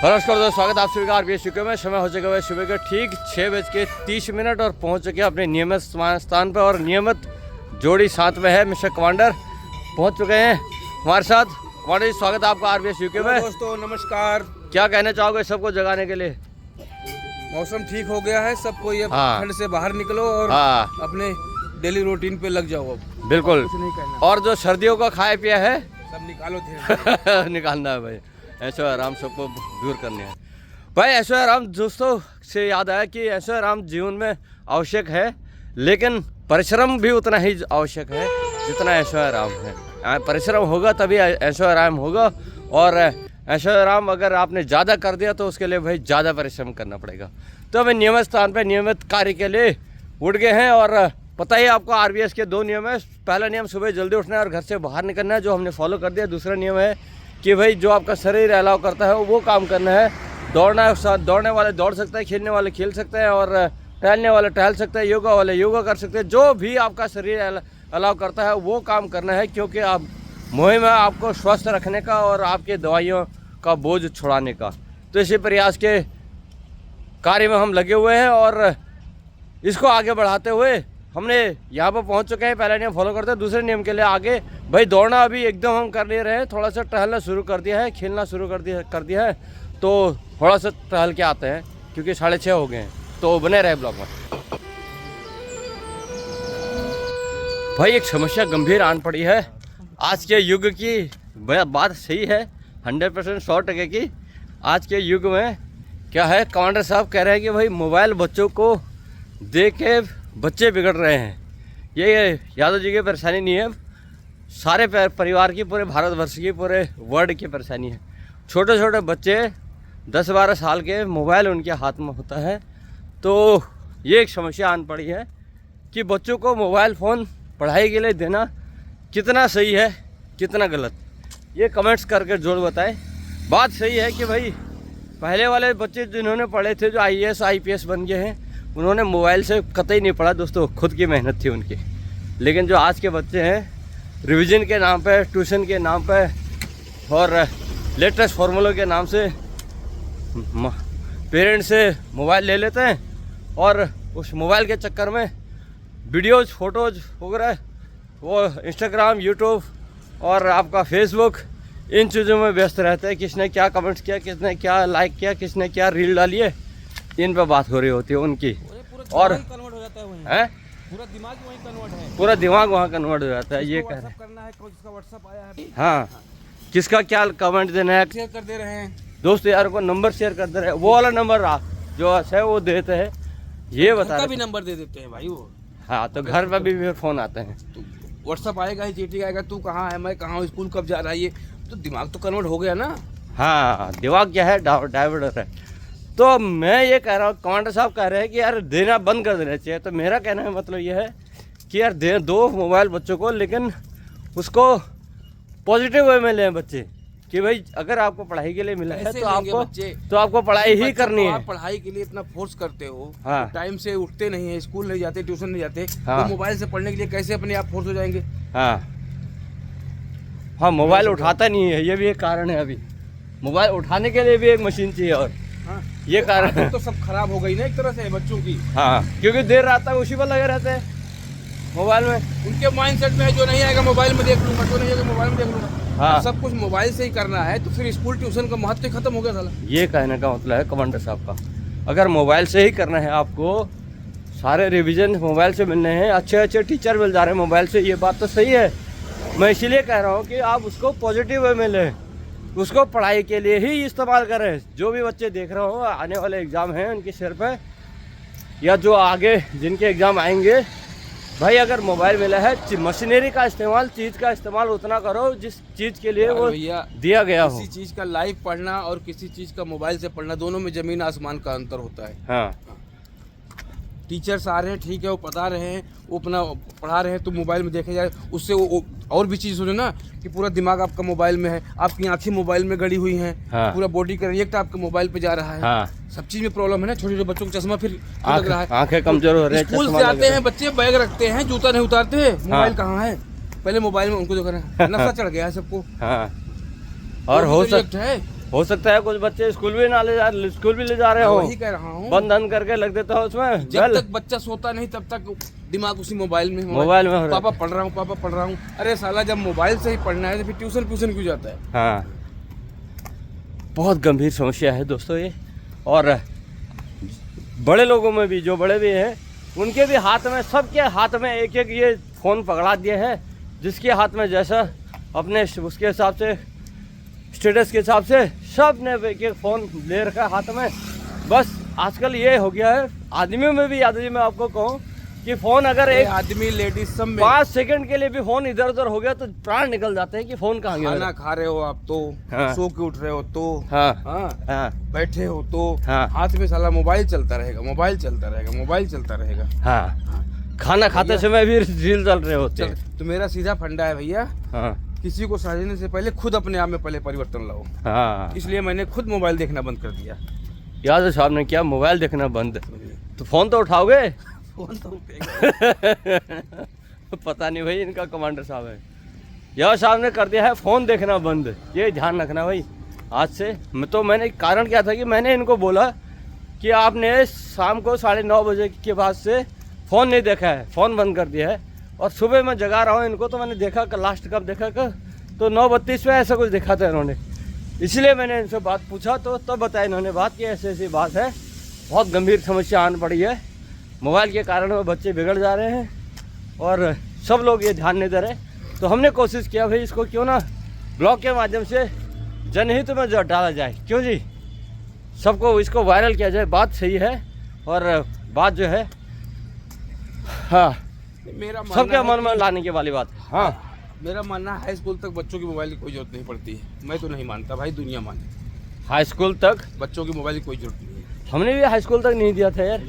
नमस्कार दोस्तों, स्वागत आप सभी का आरबीएस यूके में। समय हो चुका है सुबह के ठीक 6:30 और पहुंच चुके हैं अपने नियमित स्थान पर। और नियमित जोड़ी साथ में है मिस्टर कमांडर पहुंच चुके हैं हमारे साथ। कमांडर जी, स्वागत है आपका आरबीएस यूके में। दोस्तों नमस्कार। क्या कहना चाहोगे सबको जगाने के लिए? मौसम ठीक हो गया है, सबको ये ठंड से बाहर निकलो और अपने डेली रूटीन पे लग जाओ। अब बिल्कुल कुछ नहीं कहना। और जो सर्दियों का खाया पिया है सब निकालो धीरे निकालना है भाई, ऐशो आराम सबको दूर करने हैं भाई। ऐशो आराम दोस्तों से याद आया कि ऐशो आराम जीवन में आवश्यक है, लेकिन परिश्रम भी उतना ही आवश्यक है जितना ऐशो आराम है। परिश्रम होगा तभी ऐशो आराम होगा, और ऐशो आराम अगर आपने ज़्यादा कर दिया तो उसके लिए भाई ज़्यादा परिश्रम करना पड़ेगा। तो हमें नियमित स्थान पर नियमित कार्य के लिए उठ गए हैं। और पता ही आपको आरबीएस के 2 नियम है। पहला नियम सुबह जल्दी उठना है और घर से बाहर निकलना है, जो हमने फॉलो कर दिया। दूसरा नियम है कि भाई जो आपका शरीर अलाउ करता है वो काम करना है। दौड़ने वाले दौड़ सकते हैं, खेलने वाले खेल सकते हैं, और टहलने वाले टहल सकते हैं, योगा वाले योगा कर सकते हैं। जो भी आपका शरीर अलाउ करता है वो काम करना है, क्योंकि आप मुहिम है आपको स्वस्थ रखने का और आपके दवाइयों का बोझ छुड़ाने का। तो इसी प्रयास के कार्य में हम लगे हुए हैं, और इसको आगे बढ़ाते हुए हमने यहाँ पर पहुँच चुके हैं। पहला नियम फॉलो करते हैं, दूसरे नियम के लिए आगे भाई दौड़ना अभी एकदम हम कर ले रहे हैं। थोड़ा सा टहलना शुरू कर दिया है, खेलना शुरू कर दिया है। तो थोड़ा सा टहल के आते हैं क्योंकि 6:30 हो गए हैं। तो बने रहे ब्लॉग में। भाई एक समस्या गंभीर आन पड़ी है आज के युग की। बात सही है 100% 100% की। आज के युग में क्या है, कमांडर साहब कह रहे हैं कि भाई मोबाइल बच्चों को दे के बच्चे बिगड़ रहे हैं। ये यादव जी की परेशानी नहीं है, सारे परिवार की, पूरे भारतवर्ष की, पूरे वर्ल्ड की परेशानी है। छोटे छोटे बच्चे 10-12 साल के मोबाइल उनके हाथ में होता है। तो ये एक समस्या आन पड़ी है कि बच्चों को मोबाइल फ़ोन पढ़ाई के लिए देना कितना सही है कितना गलत, ये कमेंट्स करके जोड़ बताएं। बात सही है कि भाई पहले वाले बच्चे जिन्होंने पढ़े थे, जो IAS IPS बन गए हैं, उन्होंने मोबाइल से कतई नहीं पढ़ा दोस्तों, खुद की मेहनत थी उनकी। लेकिन जो आज के बच्चे हैं, रिवीजन के नाम पे, ट्यूशन के नाम पे और लेटेस्ट फार्मूलों के नाम से पेरेंट्स से मोबाइल ले लेते हैं, और उस मोबाइल के चक्कर में वीडियोज़ फोटोज़ वगैरह वो इंस्टाग्राम, यूट्यूब और आपका फेसबुक, इन चीज़ों में व्यस्त रहते हैं। किसने क्या कमेंट्स किया, किसने क्या लाइक किया, किसने क्या रील डाली है, इन पे बात हो रही होती है उनकी। और कन्वर्ट हो जाता है पूरा दिमाग वहीं कन्वर्ट है, पूरा दिमाग वहाँ कन्वर्ट हो जाता है। ये कह रहे हैं करना है, किसका व्हाट्सएप आया है, हाँ, किसका क्या कमेंट देना है, शेयर कर दे रहे हैं। दोस्त यार को नंबर शेयर कर दे रहे हैं। वो वाला नंबर जो है वो देते हैं, ये बता रहे भी नंबर दे देते हैं भाई वो। हाँ, तो घर पर भी फ़ोन आते हैं। व्हाट्सएप आएगा ही, चीटी आएगा, तू कहाँ है, मैं कहाँ हूँ, स्कूल कब जा रहा है। ये तो दिमाग तो कन्वर्ट हो गया ना। हाँ, दिमाग क्या है, डाइवर्टर है। तो मैं ये कह रहा हूँ, कमांडर साहब कह रहे हैं कि यार देना बंद कर देना चाहिए। तो मेरा कहना है मतलब ये है कि यार दो मोबाइल बच्चों को, लेकिन उसको पॉजिटिव वे में लें बच्चे, कि भाई अगर आपको पढ़ाई के लिए मिला है तो आपको पढ़ाई ही करनी है। आप पढ़ाई के लिए इतना फोर्स करते हो, हाँ, टाइम से उठते नहीं है, स्कूल नहीं जाते, ट्यूशन नहीं जाते, हाँ, तो मोबाइल से पढ़ने के लिए कैसे अपने आप फोर्स हो जाएंगे। हाँ, मोबाइल उठाता नहीं है, ये भी एक कारण है। अभी मोबाइल उठाने के लिए भी एक मशीन चाहिए, और ये कारण है। तो सब खराब हो गई ना एक तरह से बच्चों की। हाँ, क्योंकि देर रात तक उसी पर लगे रहते हैं मोबाइल में। उनके माइंडसेट में है जो नहीं आएगा मोबाइल में देख लूंगा, जो नहीं आएगा मोबाइल में देख लूंगा। हाँ, सब कुछ मोबाइल से ही करना है, तो फिर स्कूल ट्यूशन का महत्व खत्म हो गया साला। ये कहने का मतलब है कमांडर साहब का, अगर मोबाइल से ही करना है आपको, सारे रिवीजन मोबाइल से मिलने हैं, अच्छे अच्छे टीचर मिल जा रहे हैं मोबाइल से, ये बात तो सही है। मैं इसीलिए कह रहा हूँ कि आप उसको पॉजिटिव वे में लें, उसको पढ़ाई के लिए ही इस्तेमाल करें। जो भी बच्चे देख रहे हो, आने वाले एग्ज़ाम हैं उनके सिर पे, या जो आगे जिनके एग्ज़ाम आएंगे, भाई अगर मोबाइल मिला है, मशीनरी का इस्तेमाल, चीज़ का इस्तेमाल उतना करो जिस चीज़ के लिए वो दिया गया हो। किसी चीज़ का लाइव पढ़ना और किसी चीज़ का मोबाइल से पढ़ना, दोनों में ज़मीन आसमान का अंतर होता है। हाँ, टीचर्स आ रहे हैं, ठीक है, वो पढ़ा रहे हैं, वो अपना पढ़ा रहे हैं, तो मोबाइल में देखे जाए, उससे वो और भी चीज़ हो ना कि पूरा दिमाग आपका मोबाइल में है, आपकी आंखें मोबाइल में गड़ी हुई हैं। हाँ, पूरा बॉडी का रिएक्ट आपके मोबाइल पे जा रहा है। हाँ, सब चीज़ में प्रॉब्लम है ना। छोटे छोटे बच्चों को चश्मा फिर लग रहा है, आंखें कमजोर हो रही है। स्कूल से आते हैं बच्चे, बैग रखते हैं, जूता नहीं उतारते हैं, मोबाइल कहाँ है, पहले मोबाइल में उनको जो करना नशा चढ़ गया है सबको। हाँ, और हो सकता है कुछ बच्चे स्कूल भी ले जा रहे हो, वही कह रहा हूँ, बंद बंद करके लग देता हो उसमें। जब तक बच्चा सोता नहीं तब तक दिमाग उसी मोबाइल में मोबाइल में हो रहा है। पापा पढ़ रहा हूँ। अरे साला, जब मोबाइल से ही पढ़ना है तो फिर ट्यूशन क्यों जाता है? हाँ, बहुत गंभीर समस्या है दोस्तों ये। और बड़े लोगों में भी, जो बड़े भी हैं, उनके भी हाथ में, सबके हाथ में एक एक ये फ़ोन पकड़ा दिए हैं। जिसके हाथ में जैसा अपने उसके हिसाब से, स्टेटस के हिसाब से सब ने एक एक फ़ोन ले रखा है हाथ में। बस आजकल ये हो गया है, आदमियों में भी। याद मैं आपको कहूँ कि फ़ोन अगर एक आदमी लेडीज सब में 5 सेकंड के लिए भी फ़ोन इधर उधर हो गया तो प्राण निकल जाते हैं कि फ़ोन कहाँ गया। खाना खा रहे हो आप तो, हाँ। सो के उठ रहे हो तो, हाँ हाँ, हाँ बैठे हो तो, हाँ। हाथ में साला मोबाइल चलता रहेगा। हाँ, खाना खाते समय भी रील चल रहे होते हैं। तो मेरा सीधा फंडा है भैया, हाँ किसी को समझने से पहले खुद अपने आप में पहले परिवर्तन लाओ। हाँ, इसलिए मैंने खुद मोबाइल देखना बंद कर दिया। याद साहब ने क्या मोबाइल देखना बंद, तो फ़ोन तो उठाओगे? फोन तो पता नहीं भाई, इनका कमांडर साहब है। याद साहब ने कर दिया है फ़ोन देखना बंद। ये ध्यान रखना भाई आज से। मैंने कारण क्या था कि मैंने इनको बोला कि आपने शाम को 9:30 बजे के बाद से फ़ोन नहीं देखा है, फ़ोन बंद कर दिया है। और सुबह मैं जगा रहा हूँ इनको, तो मैंने देखा लास्ट कब देखा तो 9:32 में ऐसा कुछ देखा था इन्होंने। इसलिए मैंने इनसे बात पूछा तो तब बताया इन्होंने बात कि ऐसी बात है, बहुत गंभीर समस्या आन पड़ी है। मोबाइल के कारण वो बच्चे बिगड़ जा रहे हैं और सब लोग ये ध्यान नहीं दे रहे। तो हमने कोशिश किया भाई इसको क्यों ना ब्लॉग के माध्यम से जनहित में जो डाला जाए, क्यों जी, सबको इसको वायरल किया जाए। बात सही है और बात जो है, हाँ, मेरा सबके मन में लाने की वाली बात। हाँ, मेरा मानना है हाई स्कूल तक बच्चों की मोबाइल की कोई जरूरत नहीं पड़ती है। मैं तो नहीं मानता भाई, दुनिया माने। हाई स्कूल तक बच्चों की मोबाइल की कोई जरूरत नहीं है। हमने भी हाई स्कूल तक नहीं दिया था यार।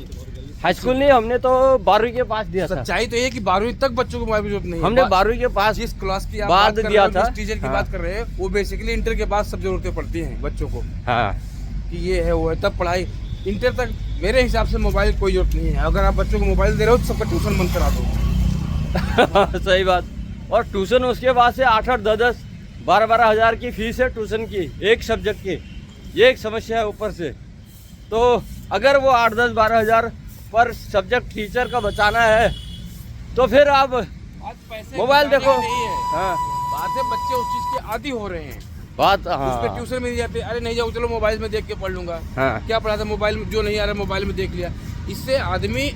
हाई स्कूल नहीं, हमने तो 12वीं के पास दिया था। सच्चाई तो ये कि 12वीं तक बच्चों को मोबाइल की जरूरत नहीं है। हमने 12वीं के पास जिस क्लास की आप बाद बात कर दिया रहे हो, था। जिस टीचर की हाँ। बात कर रहे हैं, वो बेसिकली इंटर के बाद सब जरूरतें पड़ती हैं बच्चों को, हाँ कि ये है वो है, तब पढ़ाई। इंटर तक मेरे हिसाब से मोबाइल की कोई जरूरत नहीं है। अगर आप बच्चों को मोबाइल दे रहे हो तो सबका ट्यूशन बंद करा दो। सही बात। और ट्यूशन उसके बाद से 8-8, 10-10, 12-12 हज़ार की फीस है ट्यूशन की, एक सब्जेक्ट की। ये एक समस्या है ऊपर से। तो अगर वो 8-10, 12 हज़ार पर सब्जेक्ट टीचर का बचाना है तो फिर आप आज पैसे मोबाइल बचाने देखो। नहीं है हाँ, बात है, बच्चे उस चीज के आदी हो रहे हैं। बात, उस पे हाँ ट्यूशन में नहीं जाते। अरे नहीं जाओ, चलो मोबाइल में देख के पढ़ लूंगा। हाँ क्या पढ़ा था मोबाइल में, जो नहीं आ रहा मोबाइल में देख लिया। इससे आदमी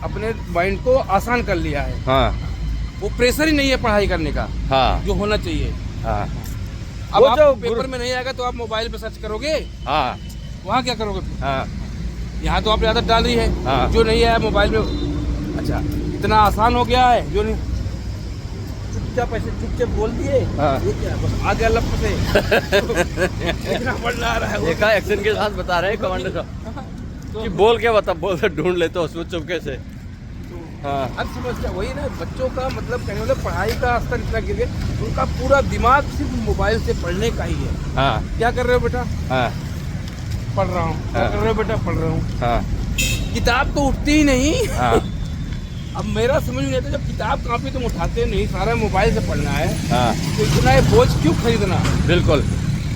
अपने माइंड को आसान कर लिया है। हाँ वो प्रेशर ही नहीं है पढ़ाई करने का हाँ जो होना चाहिए। हाँ अब वो आप जो पेपर में नहीं आएगा तो आप मोबाइल पे सर्च करोगे, हाँ वहाँ क्या करोगे फिर? हाँ यहाँ तो आपने आदत डाल दी है। हाँ। जो नहीं आया मोबाइल में, अच्छा इतना आसान हो गया है। जो नहीं, चुपचाप बोल दिए। हाँ। ये क्या बस आ गया लप से। इतना बढ़ आ रहा है वो। देखा, एक्शन के साथ बता रहे हैं कमांडर साहब कि बोल के बता, बोल से ढूंढ लेते हो उसको चुपके से। हाँ, अब समस्या वही ना, बच्चों का मतलब कहने वाले पढ़ाई का स्तर इतना गिर गया, उनका पूरा दिमाग सिर्फ मोबाइल से पढ़ने का ही है। हाँ क्या कर रहे हो बेटा? हाँ पढ़ रहा हूँ। क्या हाँ। कर रहे हो बेटा? पढ़ रहा हूँ। हाँ किताब तो उठती ही नहीं। हाँ अब मेरा समझ नहीं आता, जब किताब कापी तुम उठाते नहीं, सारा मोबाइल से पढ़ना है, हाँ, तो इतना ये बोझ क्यों खरीदना? बिल्कुल।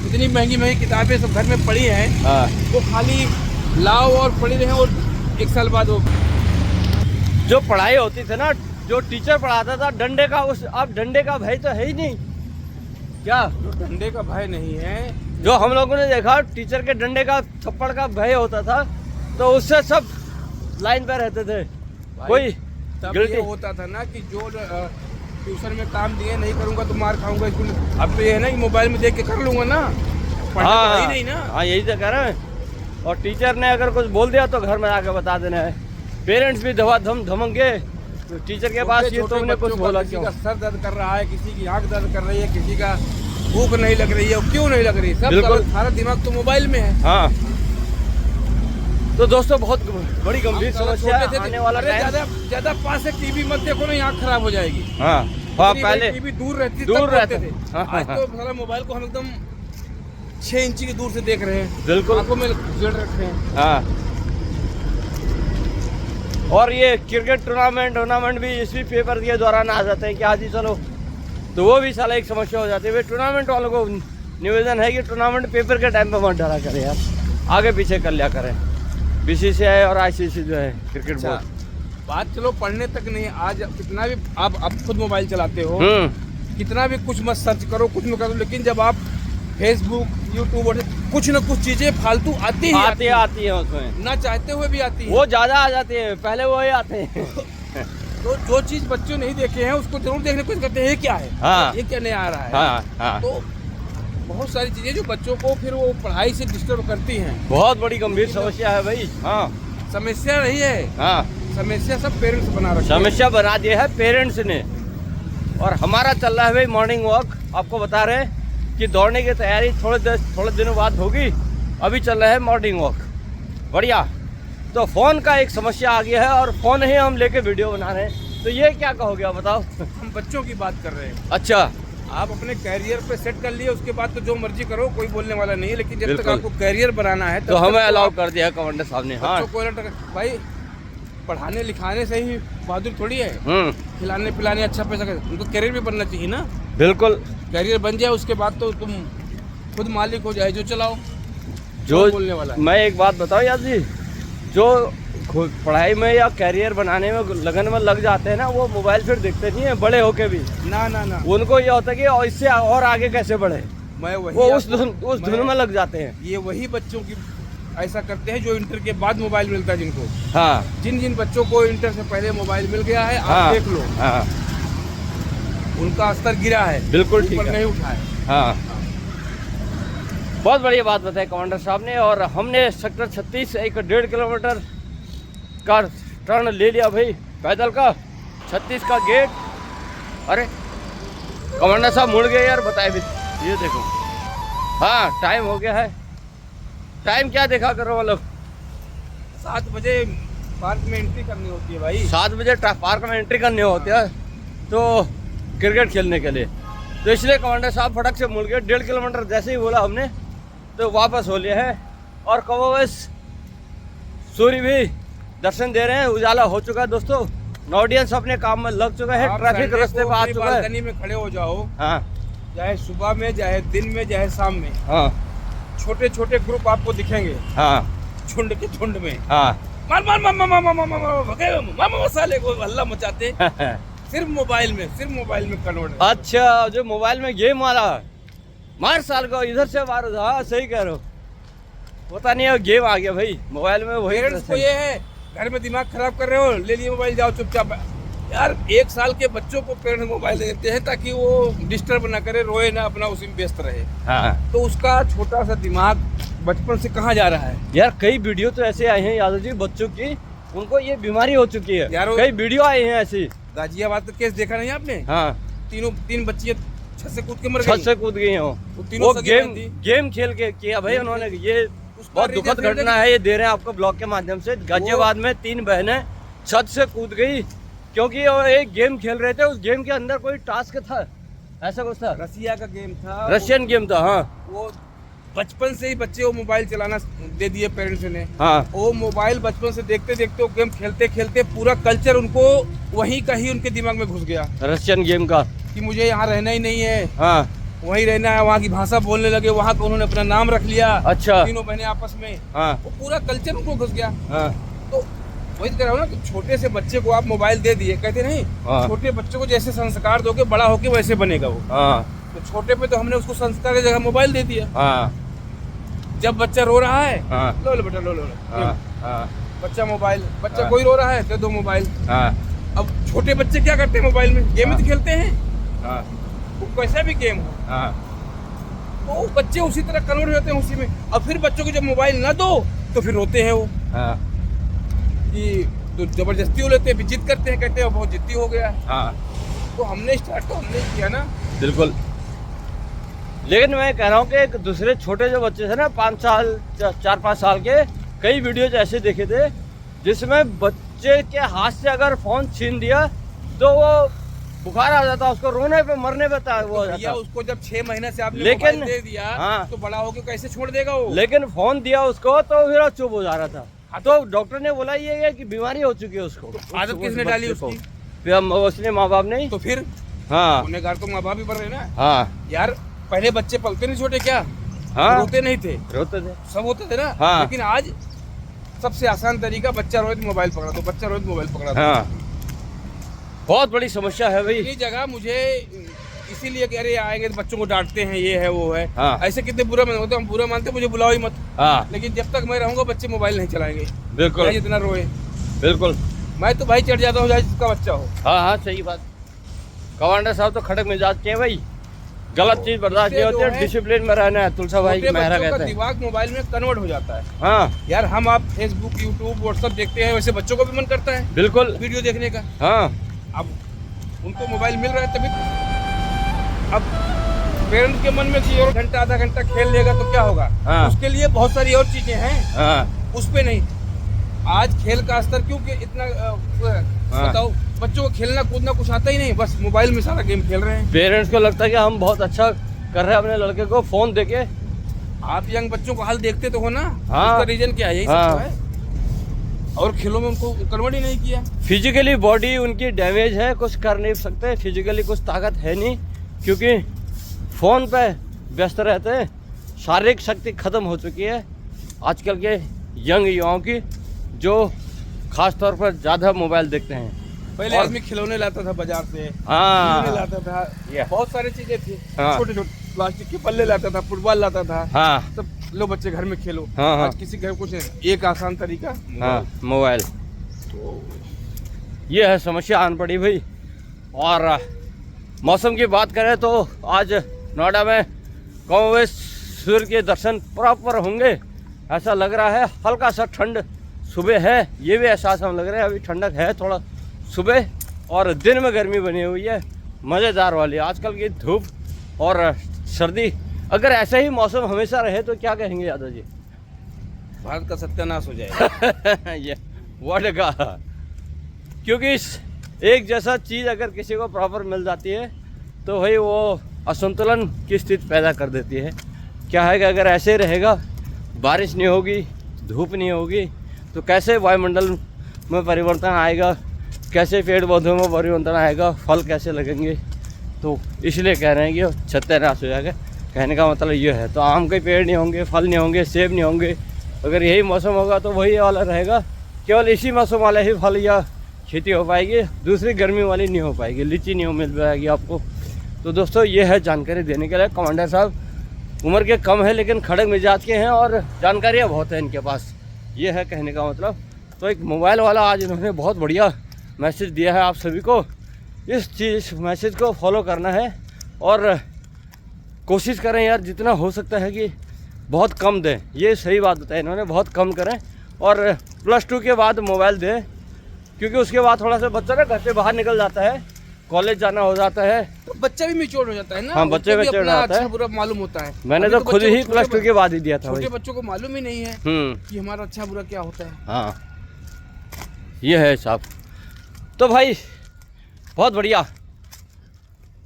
इतनी महंगी महंगी किताबें सब घर में पड़ी हैं, हाँ, वो खाली लाओ और पढ़ी रहे और 1 साल बाद वो जो पढ़ाई होती थी ना, जो टीचर पढ़ाता था डंडे का, उस अब डंडे का भय तो है ही नहीं। क्या जो डंडे का भय नहीं है, जो हम लोगों ने देखा, टीचर के डंडे का, थप्पड़ का भय होता था, तो उससे सब लाइन पे रहते थे। कोई तब गिल्टी ये होता था ना कि जो ट्यूशन में काम दिए नहीं करूंगा तो मार खाऊंगा स्कूल में। अब तो ये है ना कि मोबाइल में देख के कर लूंगा ना, पढ़ना तो है ही नहीं ना। हाँ, यही तो कह रहे हैं। और टीचर ने अगर कुछ बोल दिया तो घर में आके बता देना है। पेरेंट्स भी धमकेंगे टीचर के पास, ये छोटे तुमने कुछ बच्चों का बोला किसी क्यों? का सर दर्द कर रहा है, किसी की आंख दर्द कर रही है, किसी का भूख नहीं लग रही है। क्यों नहीं लग रही? सब बिल्कुल। सारा दिमाग तो मोबाइल में है। हाँ, तो दोस्तों बहुत बड़ी गंभीर समस्या है। आने वाला टाइम, ज्यादा पास से टीवी मत देखो ना, आंख खराब हो जाएगी। हाँ हाँ, पहले टीवी दूर रहती, दूर तब रहते देखते थे। थे। हाँ, आज तो सारा मोबाइल को हम एकदम 6 इंची की दूर से देख रहे हैं, बिल्कुल। आंखों में जड़ रख रहे हैं। हाँ, और ये क्रिकेट टूर्नामेंट भी इसी पेपर के दौरान आ जाते हैं कि हाँ जी चलो, तो वो भी साला एक समस्या हो जाती है। वे टूर्नामेंट वालों को निवेदन है कि टूर्नामेंट पेपर के टाइम पे मत डरा करें यार, आगे पीछे कर लिया करें। बीसीसीआई और आईसीसी जो है क्रिकेट अच्छा, बोर्ड। बात चलो पढ़ने तक नहीं, आज कितना भी आप खुद मोबाइल चलाते हो, कितना भी कुछ मत सर्च करो, कुछ मत करो, लेकिन जब आप फेसबुक यूट्यूब और कुछ न कुछ चीजें फालतू आती है उसमें, ना चाहते हुए भी आती है, वो ज्यादा आ जाती है, पहले वो ही आते हैं। तो जो चीज बच्चों नहीं देखे हैं उसको जरूर देखने की कोशिश करते हैं, ये क्या है, हाँ, ये क्या नहीं आ रहा है। हाँ। तो बहुत सारी चीजें जो बच्चों को फिर वो पढ़ाई से डिस्टर्ब करती हैं। बहुत बड़ी गंभीर समस्या है भाई। हाँ, समस्या नहीं है, हाँ, समस्या सब पेरेंट्स बना रखे हैं। समस्या बना दी है पेरेंट्स ने। और हमारा चल रहा है भाई मॉर्निंग वॉक, आपको बता रहे हैं कि दौड़ने की तैयारी थोड़े दिनों बाद होगी, अभी चल रहा है मॉर्निंग वॉक, बढ़िया। तो फ़ोन का एक समस्या आ गया है और फ़ोन ही हम लेके वीडियो बना रहे हैं, तो ये क्या कहोगे आप बताओ? हम बच्चों की बात कर रहे हैं। अच्छा, आप अपने कैरियर पे सेट कर लिए, उसके बाद तो जो मर्जी करो, कोई बोलने वाला नहीं है, लेकिन जब तक बिल्कुल। आपको कैरियर बनाना है तो हमें अलाउ कर दिया है कमांडर साहब ने। हाँ, बच्चों को भाई पढ़ाने लिखाने से ही बहादुर थोड़ी है, खिलाने पिलाने अच्छा पैसा उनको कैरियर भी बनना चाहिए ना। बिल्कुल, कैरियर बन जाए उसके बाद तो तुम खुद मालिक हो जाए, जो चलाओ, जो बोलने वाला है। मैं एक बात बताऊं यार जी, जो पढ़ाई में या कैरियर बनाने में लगन में लग जाते हैं ना, वो मोबाइल फिर देखते नहीं है बड़े होके भी। ना उनको ये होता है कि और इससे और आगे कैसे बढ़े, मैं वही वो उस धुन में लग जाते हैं। ये वही बच्चों की ऐसा करते हैं जो इंटर के बाद मोबाइल मिलता है जिनको। हाँ, जिन बच्चों को इंटर से पहले मोबाइल मिल गया है, हाँ, आप देख लो, हाँ, उनका स्तर गिरा है, बिल्कुल ठीक ऊपर है, नहीं उठा है। हाँ। बहुत बढ़िया बात बताई कमांडर साहब ने। और हमने सेक्टर 36 एक 1.5 किलोमीटर का टर्न ले लिया भाई पैदल का, 36 का गेट। अरे कमांडर साहब मुड़ गए यार, बताए भी, ये देखो। हाँ, टाइम हो गया है। टाइम क्या देखा करो, मतलब 7 बजे पार्क में एंट्री करनी होती है भाई। 7 बजे पार्क में एंट्री करनी होती है तो क्रिकेट खेलने के लिए, तो इसलिए कमांडर साहब फटक से मुड़ गए। 1.5 किलोमीटर जैसे ही बोला हमने तो वापस हो लिया है। और कबोवस सूर्य भी दर्शन दे रहे हैं, उजाला हो चुका है दोस्तों, ऑडियंस अपने काम में लग चुका है, ट्रैफिक रास्ते पे आ चुका है। बालकनी में खड़े हो जाओ, हाँ, चाहे सुबह में, चाहे दिन में, चाहे शाम में, हाँ, छोटे छोटे ग्रुप आपको दिखेंगे, हाँ, झुंड के झुंड में, हाँ। मार मार मार मार मार मार मार मार भगे मामा मसाले को हल्ला मचाते, सिर्फ मोबाइल में कन्वर्ट। अच्छा, जो मोबाइल में गेम वाला मार साल को इधर से मारो, हाँ सही कह रहे हो, पता नहीं है गेम आ गया भाई मोबाइल में। वही पेरेंट्स को ये है, घर में दिमाग खराब कर रहे हो, ले लिए मोबाइल, जाओ चुपचाप। यार 1 साल के बच्चों को पेरेंट्स मोबाइल देते हैं ताकि वो डिस्टर्ब ना करे, रोए ना, अपना उसी में व्यस्त रहे। हाँ, तो उसका छोटा सा दिमाग बचपन से कहाँ जा रहा है यार। कई वीडियो तो ऐसे आए हैं यादव जी, बच्चों की उनको ये बीमारी हो चुकी है यार। कई वीडियो आए हैं ऐसी। गाजियाबाद का केस देखा नहीं आपने? हाँ, 3 बच्चियां छत से कूद के मर छत गई। से कूद गई हैं वो तीनों वो सगी बहन थी। गेम खेल के किया भाई उन्होंने। ये उसका बहुत रीजन दुखद फिर घटना है, ये दे रहे हैं आपको ब्लॉग के माध्यम से। गाजियाबाद में 3 बहनें छत से कूद गई क्योंकि वो एक गेम खेल रहे थे, उस गेम के अंदर कोई टास्क था, ऐसा कुछ था, रसिया का गेम था, रशियन गेम था। हाँ, वो बचपन से ही बच्चे को मोबाइल चलाना दे दिए पेरेंट्स ने। हाँ, वो मोबाइल बचपन से देखते देखते वो गेम खेलते खेलते पूरा कल्चर उनको वहीं का ही उनके दिमाग में घुस गया रशियन गेम का, कि मुझे यहाँ रहना ही नहीं है, हाँ, वहीं रहना है। वहाँ की भाषा बोलने लगे, वहाँ का उन्होंने अपना नाम रख लिया। अच्छा, तीनों बहनें आपस में, हाँ, वो पूरा कल्चर उनको घुस गया। हाँ, तो वही तो कह रहा हूँ ना कि छोटे से बच्चे को आप मोबाइल दे दिए, कहते नहीं हाँ। छोटे बच्चे को जैसे संस्कार दोगे बड़ा होके वैसे बनेगा वो। हाँ, तो छोटे पे तो हमने उसको संस्कार की जगह मोबाइल दे दिया। हाँ, जब बच्चा रो रहा है, हाँ, लो लो बेटा लो लो, हाँ, हाँ, बच्चा मोबाइल, बच्चा हाँ। कोई रो रहा है तो दो मोबाइल। हाँ, अब छोटे बच्चे क्या करते हैं मोबाइल में, गेम ही तो खेलते हैं, हाँ, वो कैसा भी गेम हो, हाँ, तो वो बच्चे उसी तरह कन्वर्ट हो जाते हैं उसी में। अब फिर बच्चों को जब मोबाइल ना दो तो फिर रोते हैं वो, हाँ, कि तो जबरदस्ती हो लेते हैं, फिर जिद करते हैं, कहते हैं बहुत जिद्दी हो गया है। हाँ, तो हमने स्टार्ट तो हमने किया ना। बिल्कुल। लेकिन मैं कह रहा हूँ कि एक दूसरे छोटे जो बच्चे थे ना, 5 साल 4-5 साल के, कई वीडियोज ऐसे देखे थे जिसमें बच्चे के हाथ से अगर फोन छीन दिया तो वो बुखार आ जाता, उसको रोने पे मरने पे वो हो भैया जाता। उसको जब 6 महीने से आपने लेकिन- मोबाइल दे दिया, हाँ। तो बड़ा होके कैसे छोड़ देगा वो? लेकिन फोन दिया उसको तो फिर वो चुप हो जा रहा था। तो डॉक्टर ने बोला ये है कि बीमारी हो चुकी है उसको। आदत किसने डाली बच्चे को। उसकी? फिर उसने माँ बाप ने। तो फिर हाँ, गुनहगार तो माँ बाप ही बन रहे ना हाँ, यार। पहले बच्चे पलते नहीं छोटे क्या, हाँ रोते नहीं थे, रोते थे। सब होते थे ना। हाँ। लेकिन आज सबसे आसान तरीका, बच्चा रोए तो मोबाइल पकड़ा दो, बच्चा रोए तो मोबाइल पकड़ा दो। हाँ बहुत बड़ी समस्या है भाई। ये जगह मुझे इसीलिए कि अरे आएंगे तो बच्चों को डांटते हैं, ये है वो है। हाँ। ऐसे कितने बुरा मन होते, हम बुरा मानते, मुझे बुलाओ ही मत। हाँ लेकिन जब तक मैं रहूंगा बच्चे मोबाइल नहीं चलाएंगे, बिल्कुल चाहे जितना रोए। बिल्कुल। मैं तो भाई चढ़ जाता हूँ, चाहे जिसका बच्चा हो। हाँ हाँ सही बात। कमांडर साहब तो खड़क मिजाज के हैं भाई, गलत चीज बर्दाश्त नहीं होती है, डिसिप्लिन में रहना है। तुलसा भाई छोटे मेहरा बच्चों का कहते हैं। दिमाग मोबाइल में कन्वर्ट हो जाता है। हाँ यार हम आप फेसबुक, यूट्यूब, व्हाट्सएप देखते हैं, वैसे बच्चों को भी मन करता है बिल्कुल। वीडियो देखने का। हाँ अब उनको मोबाइल मिल रहा है तभी। अब पेरेंट्स के मन में कि और घंटा आधा घंटा खेल लेगा तो क्या होगा। हाँ। उसके लिए बहुत सारी और चीजें हैं, हाँ उस पे नहीं। आज खेल का स्तर क्योंकि इतना बताओ, बच्चों को खेलना कूदना कुछ आता ही नहीं, बस मोबाइल में सारा गेम खेल रहे हैं। पेरेंट्स को लगता है कि हम बहुत अच्छा कर रहे हैं अपने लड़के को फोन देके। आप यंग बच्चों को हाल देखते तो हो ना। हाँ। उसका रीजन क्या है, यही हाँ। सब तो है। और खेलों में उनको कन्वर्ट ही नहीं किया। फिजिकली बॉडी उनकी डैमेज है, कुछ कर नहीं सकते, फिजिकली कुछ ताकत है नहीं, क्योंकि फ़ोन पे व्यस्त रहते हैं। शारीरिक शक्ति खत्म हो चुकी है आजकल के यंग युवाओं की, जो खास तौर पर ज़्यादा मोबाइल देखते हैं। पहले और- आदमी खिलौने लाता था बाजार से, हाँ खिलौने लाता था, Yeah. बहुत सारी चीजें थी। हाँ। छोटे छोटे प्लास्टिक के पल्ले लाता था, फुटबॉल लाता था। हाँ सब लो बच्चे घर में खेलो। हाँ, हाँ। आज किसी घर कुछ नहीं। एक आसान तरीका हाँ मोबाइल, ये है समस्या आन पड़ी भाई। और मौसम की बात करें तो आज नोएडा में कम सूर्य के दर्शन प्रॉपर होंगे ऐसा लग रहा है। हल्का सा ठंड सुबह है, ये भी एहसास हम लग रहा है, अभी ठंडक है थोड़ा सुबह, और दिन में गर्मी बनी हुई है मज़ेदार वाली। आजकल की धूप और सर्दी, अगर ऐसा ही मौसम हमेशा रहे तो क्या कहेंगे यादव जी? भारत का सत्यानाश हो जाएगा। ये वर्ड का, क्योंकि एक जैसा चीज़ अगर किसी को प्रॉपर मिल जाती है तो भाई वो असंतुलन की स्थिति पैदा कर देती है। क्या है कि अगर ऐसे रहेगा, बारिश नहीं होगी, धूप नहीं होगी, तो कैसे वायुमंडल में परिवर्तन आएगा, कैसे पेड़ पौधों में परिवर्तन आएगा, फल कैसे लगेंगे? तो इसलिए कह रहे हैं कि सत्यानाश हो जाएगा। कहने का मतलब ये है, तो आम के पेड़ नहीं होंगे, फल नहीं होंगे, सेब नहीं होंगे। अगर यही मौसम होगा तो वही वाला रहेगा, केवल इसी मौसम वाले ही फल या खेती हो पाएगी, दूसरी गर्मी वाली नहीं हो पाएगी, लीची नहीं मिल पाएगी आपको। तो दोस्तों ये है जानकारी देने के लिए। कमांडर साहब उम्र के कम है लेकिन खड़क मिजाज के हैं और जानकारियाँ बहुत हैं इनके पास, ये है कहने का मतलब। तो एक मोबाइल वाला आज इन्होंने बहुत बढ़िया मैसेज दिया है आप सभी को। इस मैसेज को फॉलो करना है और कोशिश करें यार जितना हो सकता है कि बहुत कम दें। ये सही बात बताई इन्होंने, बहुत कम करें और +2 के बाद मोबाइल दें, क्योंकि उसके बाद थोड़ा सा बच्चा ना घर से बाहर निकल जाता है, कॉलेज जाना हो जाता है, तो बच्चा भी मैच्योर हो जाता है ना। हाँ, बच्चे उनको भी मैच्योर अपना होता है। अच्छा बुरा मालूम होता है। मैंने अभी तो खुद बच्चे ही को +2 के बाद ही दिया था छोटे भाई। बच्चों को मालूम ही नहीं है कि हमारा अच्छा बुरा क्या होता है। हाँ ये है साहब। तो भाई बहुत बढ़िया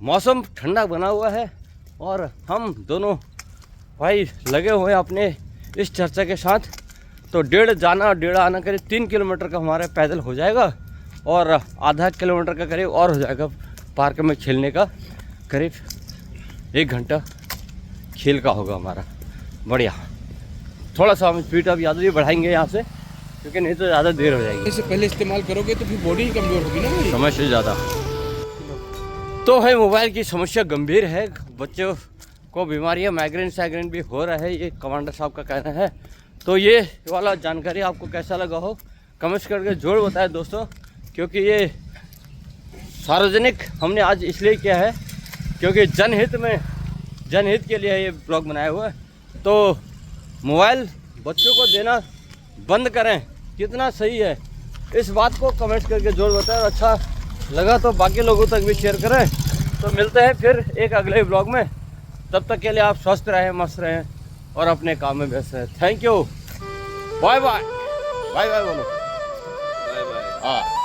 मौसम ठंडा बना हुआ है और हम दोनों भाई लगे हुए हैं अपने इस चर्चा के साथ। तो 1.5 जाना और 1.5 आना करीब 3 किलोमीटर का हमारा पैदल हो जाएगा और आधा किलोमीटर का करीब और हो जाएगा पार्क में खेलने का। करीब 1 घंटा खेल का होगा हमारा। बढ़िया, थोड़ा सा हम स्पीड अब याद भी बढ़ाएंगे यहाँ से, क्योंकि नहीं तो ज़्यादा देर हो जाएगी। इससे पहले इस्तेमाल करोगे तो फिर बॉडी ही कमजोर होगी ना भाई। समय से ज़्यादा। तो है मोबाइल की समस्या गंभीर है, बच्चों को बीमारियाँ माइग्रेन भी हो रहा है, ये कमांडर साहब का कहना है। तो ये वाला जानकारी आपको कैसा लगा हो कमेंट्स करके जरूर बताएं दोस्तों, क्योंकि ये सार्वजनिक हमने आज इसलिए किया है क्योंकि जनहित के लिए ये ब्लॉग बनाया हुआ है। तो मोबाइल बच्चों को देना बंद करें, कितना सही है इस बात को कमेंट्स करके जरूर बताएं। अच्छा लगा तो बाकी लोगों तक भी शेयर करें। तो मिलते हैं फिर एक अगले ब्लॉग में, तब तक के लिए आप स्वस्थ रहें, मस्त रहें और अपने काम में व्यस्त रहें। Thank you, bye bye, bye bye बोलो, बाय बाय। हाँ।